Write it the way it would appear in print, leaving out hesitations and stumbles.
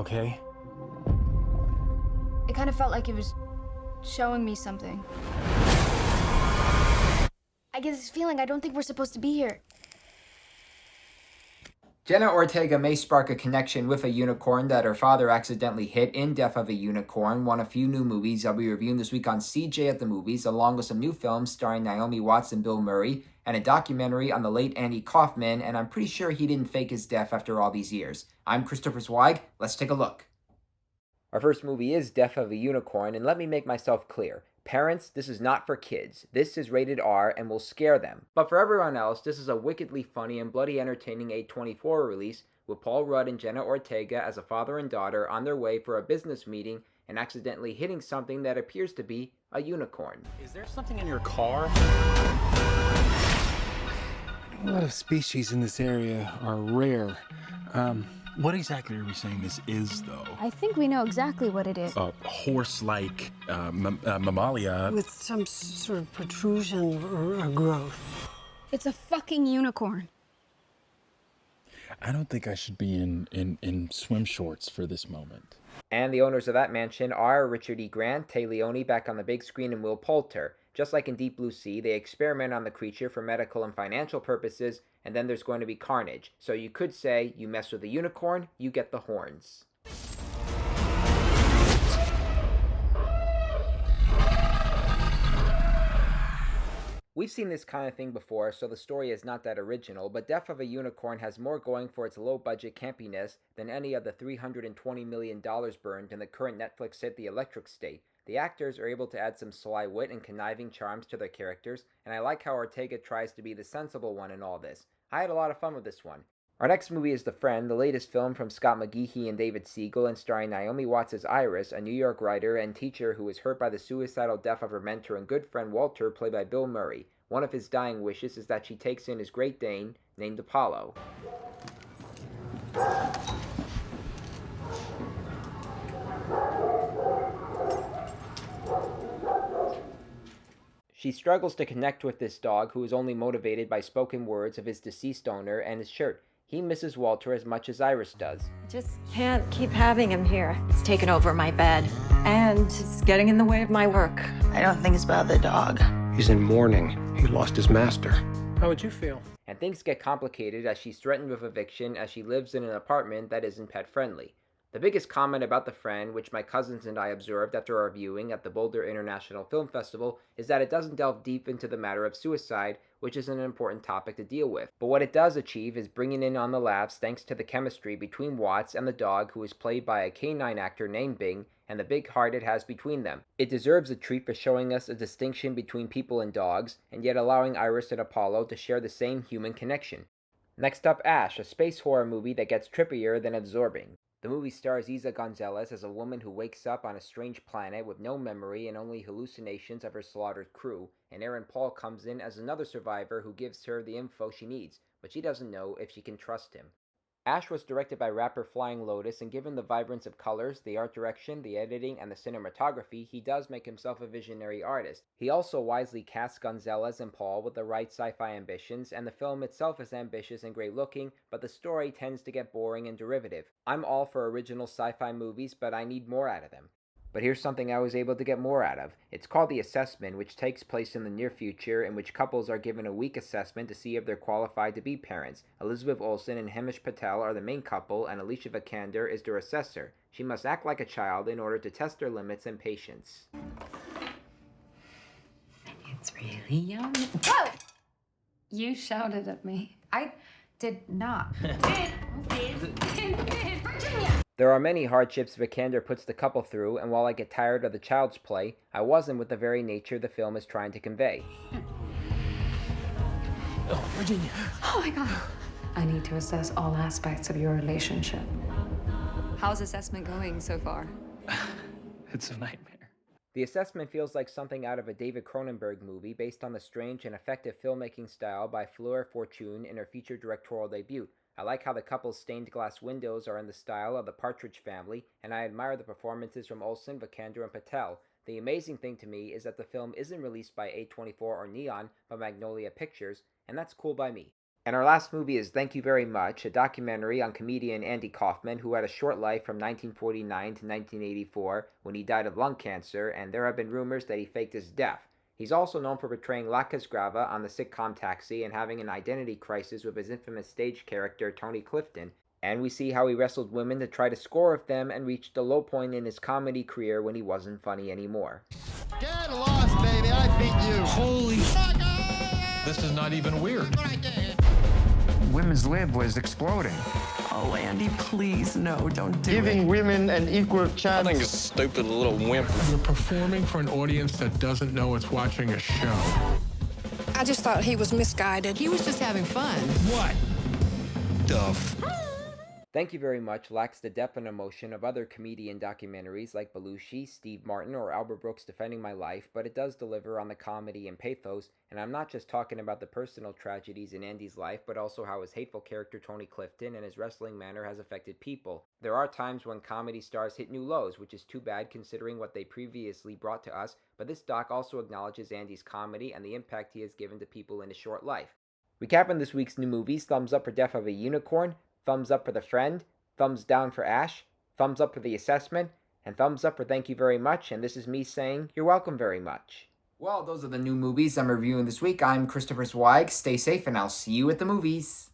okay? It kind of felt like it was showing me something. I get this feeling I don't think we're supposed to be here. Jenna Ortega may spark a connection with a unicorn that her father accidentally hit in Death of a Unicorn, one of few new movies I'll be reviewing this week on CJ at the Movies, along with some new films starring Naomi Watts and Bill Murray, and a documentary on the late Andy Kaufman, and I'm pretty sure he didn't fake his death after all these years. I'm Christopher Zweig. Let's take a look. Our first movie is Death of a Unicorn, and let me make myself clear. Parents, this is not for kids. This is rated R and will scare them. But for everyone else, this is a wickedly funny and bloody entertaining A24 release with Paul Rudd and Jenna Ortega as a father and daughter on their way for a business meeting and accidentally hitting something that appears to be a unicorn. Is there something in your car? A lot of species in this area are rare. What exactly are we saying this is, though? I think we know exactly what it is. A horse-like mammalia. With some sort of protrusion or growth. It's a fucking unicorn. I don't think I should be in swim shorts for this moment. And the owners of that mansion are Richard E. Grant, Tay Leone back on the big screen, and Will Poulter. Just like in Deep Blue Sea, they experiment on the creature for medical and financial purposes, and then there's going to be carnage. So you could say, you mess with a unicorn, you get the horns. We've seen this kind of thing before, so the story is not that original, but Death of a Unicorn has more going for its low-budget campiness than any of the $320 million burned in the current Netflix hit The Electric State. The actors are able to add some sly wit and conniving charms to their characters, and I like how Ortega tries to be the sensible one in all this. I had a lot of fun with this one. Our next movie is The Friend, the latest film from Scott McGehee and David Siegel, and starring Naomi Watts as Iris, a New York writer and teacher who was hurt by the suicidal death of her mentor and good friend Walter, played by Bill Murray. One of his dying wishes is that she takes in his Great Dane, named Apollo. She struggles to connect with this dog, who is only motivated by spoken words of his deceased owner and his shirt. He misses Walter as much as Iris does. Just can't keep having him here. It's taken over my bed, and it's getting in the way of my work. I don't think it's about the dog. He's in mourning. He lost his master. How would you feel? And things get complicated as she's threatened with eviction as she lives in an apartment that isn't pet-friendly. The biggest comment about The Friend, which my cousins and I observed after our viewing at the Boulder International Film Festival, is that it doesn't delve deep into the matter of suicide, which is an important topic to deal with. But what it does achieve is bringing in on the laughs thanks to the chemistry between Watts and the dog, who is played by a canine actor named Bing, and the big heart it has between them. It deserves a treat for showing us a distinction between people and dogs, and yet allowing Iris and Apollo to share the same human connection. Next up, Ash, a space horror movie that gets trippier than absorbing. The movie stars Eiza Gonzalez as a woman who wakes up on a strange planet with no memory and only hallucinations of her slaughtered crew, and Aaron Paul comes in as another survivor who gives her the info she needs, but she doesn't know if she can trust him. Ash was directed by rapper Flying Lotus, and given the vibrance of colors, the art direction, the editing, and the cinematography, he does make himself a visionary artist. He also wisely casts Gonzalez and Paul with the right sci-fi ambitions, and the film itself is ambitious and great looking, but the story tends to get boring and derivative. I'm all for original sci-fi movies, but I need more out of them. But here's something I was able to get more out of. It's called The Assessment, which takes place in the near future, in which couples are given a week assessment to see if they're qualified to be parents. Elizabeth Olsen and Hamish Patel are the main couple, and Alicia Vikander is their assessor. She must act like a child in order to test their limits and patience. It's really yummy. Whoa! You shouted at me. I did not. Virginia! There are many hardships Vikander puts the couple through, and while I get tired of the child's play, I wasn't with the very nature the film is trying to convey. Oh, Virginia. Oh my god. I need to assess all aspects of your relationship. How's assessment going so far? It's a nightmare. The Assessment feels like something out of a David Cronenberg movie based on the strange and effective filmmaking style by Fleur Fortune in her feature directorial debut. I like how the couple's stained glass windows are in the style of the Partridge Family, and I admire the performances from Olsen, Vikander, and Patel. The amazing thing to me is that the film isn't released by A24 or Neon, but Magnolia Pictures, and that's cool by me. And our last movie is Thank You Very Much, a documentary on comedian Andy Kaufman, who had a short life from 1949 to 1984 when he died of lung cancer, and there have been rumors that he faked his death. He's also known for portraying Lacus Grava on the sitcom Taxi and having an identity crisis with his infamous stage character Tony Clifton. And we see how he wrestled women to try to score with them and reached a low point in his comedy career when he wasn't funny anymore. Get lost, baby. I beat you. Holy this is not even weird. Women's lib was exploding. Oh, Andy, please, no, don't do Giving women an equal chance. I think it's a stupid little wimp. You're performing for an audience that doesn't know it's watching a show. I just thought he was misguided. He was just having fun. What? Thank You Very Much lacks the depth and emotion of other comedian documentaries like Belushi, Steve Martin, or Albert Brooks' Defending My Life, but it does deliver on the comedy and pathos, and I'm not just talking about the personal tragedies in Andy's life, but also how his hateful character Tony Clifton and his wrestling manner has affected people. There are times when comedy stars hit new lows, which is too bad considering what they previously brought to us, but this doc also acknowledges Andy's comedy and the impact he has given to people in his short life. Recapping this week's new movies: thumbs up for Death of a Unicorn, thumbs up for The Friend, thumbs down for Ash, thumbs up for The Assessment, and thumbs up for Thank You Very Much, and this is me saying, you're welcome very much. Well, those are the new movies I'm reviewing this week. I'm Christopher Zweig. Stay safe, and I'll see you at the movies.